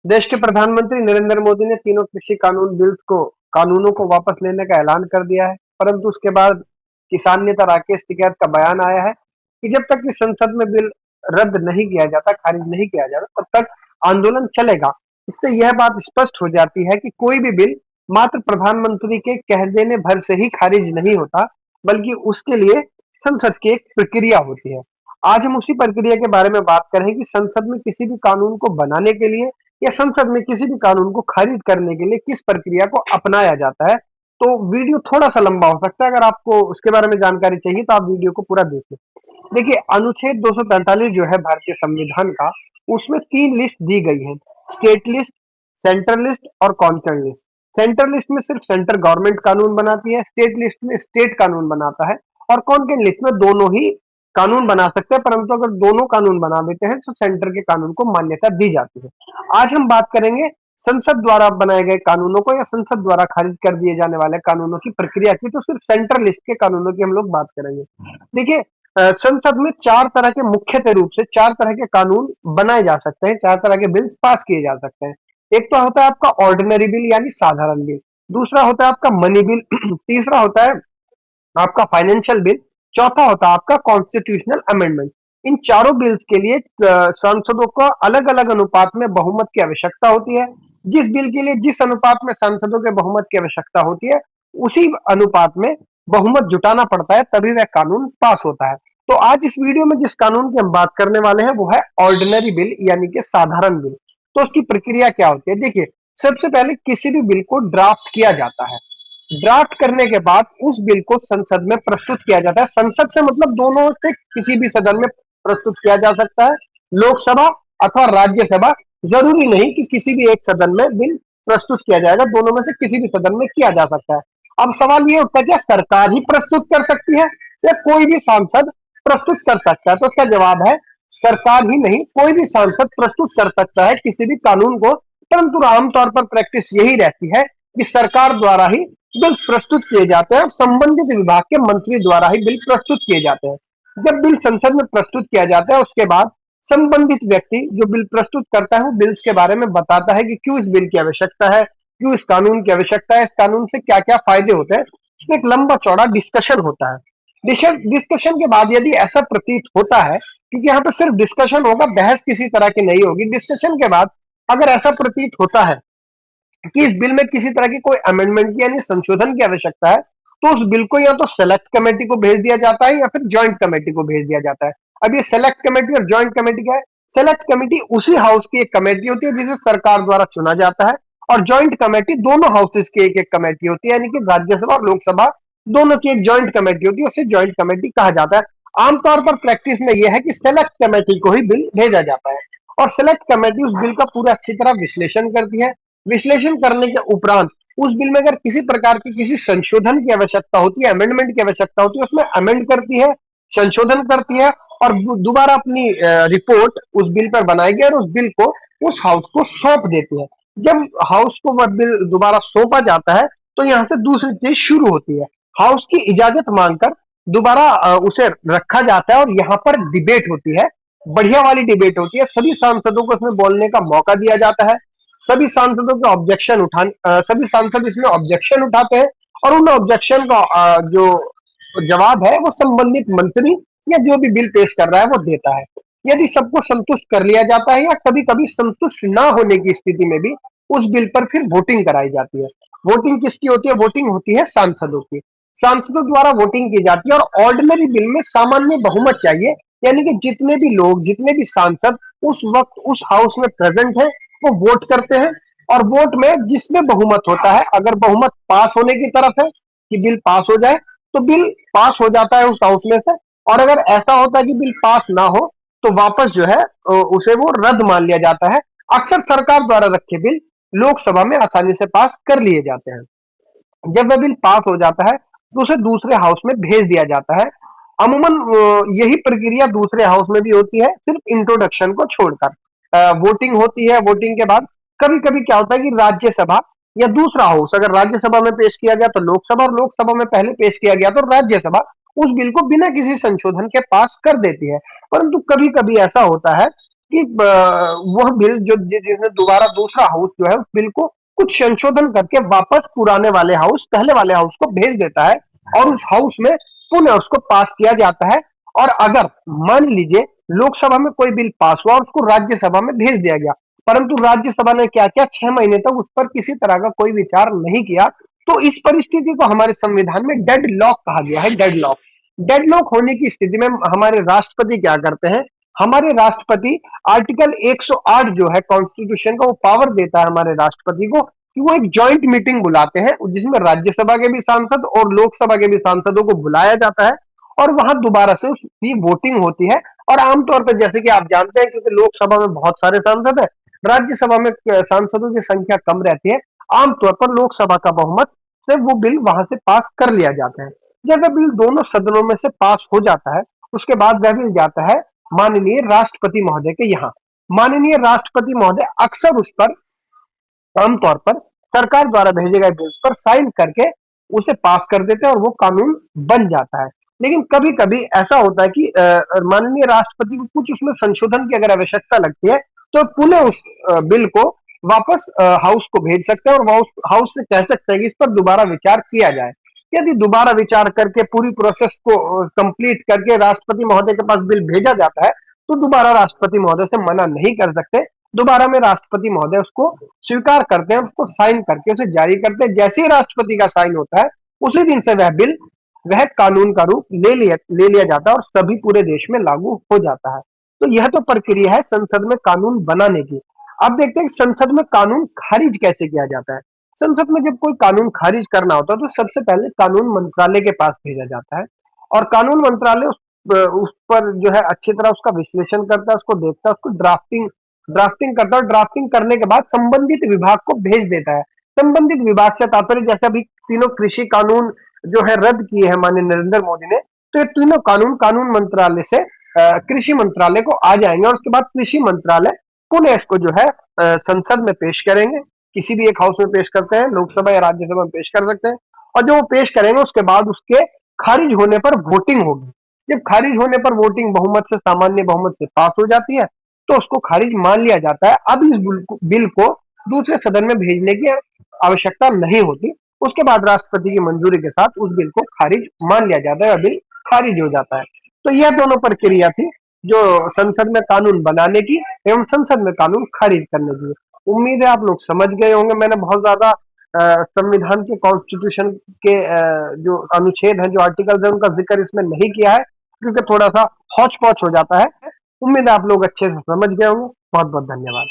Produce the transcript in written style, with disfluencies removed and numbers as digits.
देश के प्रधानमंत्री नरेंद्र मोदी ने तीनों कृषि कानूनों को वापस लेने का ऐलान कर दिया है, परंतु उसके बाद किसान नेता राकेश टिकैत का बयान आया है कि जब तक कि संसद में बिल रद्द नहीं किया जाता, खारिज नहीं किया जाता, तब तक आंदोलन चलेगा। इससे यह बात स्पष्ट हो जाती है कि कोई भी बिल मात्र प्रधानमंत्री के कह देने भर से ही खारिज नहीं होता, बल्कि उसके लिए संसद की एक प्रक्रिया होती है। आज हम उसी प्रक्रिया के बारे में बात करें कि संसद में किसी भी कानून को बनाने के लिए या संसद में किसी भी कानून को खारिज करने के लिए किस प्रक्रिया को अपनाया जाता है। तो वीडियो थोड़ा सा लंबा हो सकता है, अगर आपको उसके बारे में जानकारी चाहिए तो आप वीडियो को पूरा देखें। देखिए, अनुच्छेद 243 जो है भारतीय संविधान का, उसमें 3 लिस्ट दी गई है। स्टेट लिस्ट, सेंट्रल लिस्ट और कॉन्करेंट लिस्ट। सेंट्रल लिस्ट में सिर्फ सेंट्रल गवर्नमेंट कानून बनाती है, स्टेट लिस्ट में स्टेट कानून बनाता है और कॉन्करेंट लिस्ट में दोनों ही कानून बना सकते हैं, परंतु अगर दोनों कानून बना देते हैं तो सेंटर के कानून को मान्यता दी जाती है। आज हम बात करेंगे संसद द्वारा बनाए गए कानूनों को या संसद द्वारा खारिज कर दिए जाने वाले कानूनों की प्रक्रिया की, तो सिर्फ सेंट्रल लिस्ट के कानूनों की हम लोग बात करेंगे। देखिए, संसद में 4 तरह के मुख्यतः रूप से 4 तरह के कानून बनाए जा सकते हैं, 4 तरह के बिल पास किए जा सकते हैं। एक तो होता है आपका ऑर्डिनरी बिल यानी साधारण बिल, दूसरा होता है आपका मनी बिल, तीसरा होता है आपका फाइनेंशियल बिल, चौथा होता है आपका कॉन्स्टिट्यूशनल अमेंडमेंट। इन चारों बिल्स के लिए सांसदों को अलग-अलग अनुपात में बहुमत की आवश्यकता होती है। जिस बिल के लिए जिस अनुपात में सांसदों के बहुमत की आवश्यकता होती है, उसी अनुपात में बहुमत जुटाना पड़ता है, तभी वह कानून पास होता है। तो आज इस वीडियो में जिस कानून की हम बात करने वाले हैं वो है ऑर्डिनरी बिल यानी कि साधारण बिल। तो उसकी प्रक्रिया क्या होती है? देखिए, सबसे पहले किसी भी बिल को ड्राफ्ट किया जाता है। ड्राफ्ट करने के बाद उस बिल को संसद में प्रस्तुत किया जाता है। संसद से मतलब दोनों से किसी भी सदन में प्रस्तुत किया जा सकता है, लोकसभा अथवा राज्यसभा। जरूरी नहीं कि किसी भी एक सदन में बिल प्रस्तुत किया जाएगा, दोनों में से किसी भी सदन में किया जा सकता है। अब सवाल ये उठता है, क्या सरकार ही प्रस्तुत कर सकती है या कोई भी सांसद प्रस्तुत कर सकता है? तो इसका जवाब है सरकार ही नहीं, कोई भी सांसद प्रस्तुत कर सकता है किसी भी कानून को, परंतु आमतौर पर प्रैक्टिस यही रहती है कि सरकार द्वारा ही बिल प्रस्तुत किए जाते हैं और संबंधित विभाग के मंत्री द्वारा ही बिल प्रस्तुत किए जाते हैं। जब बिल संसद में प्रस्तुत किया जाता है, उसके बाद संबंधित व्यक्ति जो बिल प्रस्तुत करता है वो बिल्स के बारे में बताता है कि क्यों इस बिल की आवश्यकता है, क्यों इस कानून की आवश्यकता है, इस कानून से क्या क्या फायदे होते हैं। इसमें एक लंबा चौड़ा डिस्कशन होता है। डिस्कशन के बाद यदि ऐसा प्रतीत होता है, क्योंकि यहाँ पे सिर्फ डिस्कशन होगा, बहस किसी तरह की नहीं होगी, डिस्कशन के बाद अगर ऐसा प्रतीत होता है कि इस बिल में किसी तरह की कोई अमेंडमेंट की यानी संशोधन की आवश्यकता है, तो उस बिल को या तो सेलेक्ट कमेटी को भेज दिया जाता है या फिर जॉइंट कमेटी को भेज दिया जाता है। अब ये सेलेक्ट कमेटी और जॉइंट कमेटी क्या है? सेलेक्ट कमेटी उसी हाउस की एक कमेटी होती है जिसे सरकार द्वारा चुना जाता है, और जॉइंट कमेटी दोनों हाउसेस की एक एक कमेटी होती है, यानी कि राज्यसभा और लोकसभा दोनों की एक जॉइंट कमेटी होती है, उसे जॉइंट कमेटी कहा जाता है। आमतौर पर प्रैक्टिस में यह है कि सेलेक्ट कमेटी को ही बिल भेजा जाता है और सेलेक्ट कमेटी उस बिल का पूरा अच्छी तरह विश्लेषण करती है। विश्लेषण करने के उपरांत उस बिल में अगर किसी प्रकार की किसी संशोधन की आवश्यकता होती है, अमेंडमेंट की आवश्यकता होती है, उसमें अमेंड करती है, संशोधन करती है और दोबारा अपनी रिपोर्ट उस बिल पर बनाएगी और उस बिल को उस हाउस को सौंप देती है। जब हाउस को वह बिल दोबारा सौंपा जाता है, तो यहाँ से दूसरी चीज शुरू होती है। हाउस की इजाजत मांगकर दोबारा उसे रखा जाता है और यहाँ पर डिबेट होती है, बढ़िया वाली डिबेट होती है। सभी सांसदों को इसमें बोलने का मौका दिया जाता है, सभी सांसद इसमें ऑब्जेक्शन उठाते हैं और उन ऑब्जेक्शन का जो जवाब है वो संबंधित मंत्री या जो भी बिल पेश कर रहा है वो देता है। यदि सबको संतुष्ट कर लिया जाता है या कभी कभी संतुष्ट ना होने की स्थिति में भी उस बिल पर फिर वोटिंग कराई जाती है। वोटिंग किसकी होती है? वोटिंग होती है सांसदों की। सांसदों द्वारा वोटिंग की जाती है और ऑर्डिनरी बिल में सामान्य बहुमत चाहिए, यानी कि जितने भी लोग, जितने भी सांसद उस वक्त उस हाउस में प्रेजेंट है, वो वोट करते हैं और वोट में जिसमें बहुमत होता है, अगर बहुमत पास होने की तरफ है कि बिल पास हो जाए, तो बिल पास हो जाता है उस हाउस में से। और अगर ऐसा होता है कि बिल पास ना हो, तो वापस जो है उसे वो रद्द मान लिया जाता है। अक्सर सरकार द्वारा रखे बिल लोकसभा में आसानी से पास कर लिए जाते हैं। जब वह बिल पास हो जाता है तो उसे दूसरे हाउस में भेज दिया जाता है। अमूमन यही प्रक्रिया दूसरे हाउस में भी होती है, सिर्फ इंट्रोडक्शन को छोड़कर। वोटिंग होती है, वोटिंग के बाद कभी कभी क्या होता है कि राज्यसभा या दूसरा हाउस, अगर राज्यसभा में पेश किया गया तो लोकसभा, और लोकसभा में पहले पेश किया गया तो राज्यसभा उस बिल को बिना किसी संशोधन के पास कर देती है। परंतु कभी कभी ऐसा होता है कि वह बिल जो जिसने दोबारा दूसरा हाउस जो है उस बिल को कुछ संशोधन करके वापस पुराने वाले हाउस पहले वाले हाउस को भेज देता है और उस हाउस में पुनः उसको पास किया जाता है। और अगर मान लीजिए लोकसभा में कोई बिल पास हुआ और उसको राज्यसभा में भेज दिया गया, परंतु राज्यसभा ने क्या किया, 6 महीने तक उस पर किसी तरह का कोई विचार नहीं किया, तो इस परिस्थिति को हमारे संविधान में डेड लॉक कहा गया है। डेड लॉक, डेड लॉक होने की स्थिति में हमारे राष्ट्रपति क्या करते हैं, हमारे राष्ट्रपति आर्टिकल 108 जो है कॉन्स्टिट्यूशन का, वो पावर देता है हमारे राष्ट्रपति को कि वो एक जॉइंट मीटिंग बुलाते हैं जिसमें राज्यसभा के भी सांसद और लोकसभा के भी सांसदों को बुलाया जाता है और वहां दोबारा से उसकी वोटिंग होती है। और आमतौर पर जैसे कि आप जानते हैं, क्योंकि लोकसभा में बहुत सारे सांसद है, राज्यसभा में सांसदों की संख्या कम रहती है, आमतौर पर लोकसभा का बहुमत से वो बिल वहां से पास कर लिया जाता है। जब वह बिल दोनों सदनों में से पास हो जाता है, उसके बाद वह बिल जाता है माननीय राष्ट्रपति महोदय के यहाँ। माननीय राष्ट्रपति महोदय अक्सर उस पर, आमतौर पर सरकार द्वारा भेजे गए बिल्स पर साइन करके उसे पास कर देते हैं और वो कानून बन जाता है। लेकिन कभी कभी ऐसा होता है कि माननीय राष्ट्रपति को कुछ उसमें संशोधन की अगर आवश्यकता लगती है तो पुनः उस बिल को वापस हाउस को भेज सकते हैं और हाउस हाउस से कह सकते हैं कि इस पर दोबारा विचार किया जाए। यदि दोबारा विचार करके पूरी प्रोसेस को कंप्लीट करके राष्ट्रपति महोदय के पास बिल भेजा जाता है, तो दोबारा राष्ट्रपति महोदय से मना नहीं कर सकते। दोबारा में राष्ट्रपति महोदय उसको स्वीकार करते हैं, उसको साइन करके उसे जारी करते हैं। जैसे ही राष्ट्रपति का साइन होता है, उसी दिन से वह कानून का रूप ले लिया जाता है और सभी पूरे देश में लागू हो जाता है। तो यह तो प्रक्रिया है संसद में कानून बनाने की। अब देखते हैं कि संसद में कानून खारिज कैसे किया जाता है। संसद में जब कोई कानून खारिज करना होता है तो सबसे पहले कानून मंत्रालय के पास भेजा जाता है और कानून मंत्रालय उस पर जो है अच्छी तरह उसका विश्लेषण करता है, उसको देखता है, उसको ड्राफ्टिंग ड्राफ्टिंग करता है और ड्राफ्टिंग करने के बाद संबंधित विभाग को भेज देता है। संबंधित विभाग से तात्पर्य, जैसे अभी तीनों कृषि कानून जो है रद्द किए हैं माननीय नरेंद्र मोदी ने, तो ये तीनों कानून कानून मंत्रालय से कृषि मंत्रालय को आ जाएंगे और उसके बाद कृषि मंत्रालय पुनः इसको जो है संसद में पेश करेंगे। किसी भी एक हाउस में पेश करते हैं, लोकसभा या राज्यसभा में पेश कर सकते हैं और जो वो पेश करेंगे उसके बाद उसके खारिज होने पर वोटिंग होगी। जब खारिज होने पर वोटिंग बहुमत से, सामान्य बहुमत से पास हो जाती है, तो उसको खारिज मान लिया जाता है। अब इस बिल को दूसरे सदन में भेजने की आवश्यकता नहीं होती। उसके बाद राष्ट्रपति की मंजूरी के साथ उस बिल को खारिज मान लिया जाता है और बिल खारिज हो जाता है। तो यह दोनों प्रक्रिया थी जो संसद में कानून बनाने की एवं संसद में कानून खारिज करने की। उम्मीद है आप लोग समझ गए होंगे। मैंने बहुत ज्यादा संविधान के, कॉन्स्टिट्यूशन के जो अनुच्छेद हैं, जो आर्टिकल्स हैं, उनका जिक्र इसमें नहीं किया है क्योंकि थोड़ा सा हौच पौच हो जाता है। उम्मीद है आप लोग अच्छे से समझ गए होंगे। बहुत बहुत धन्यवाद।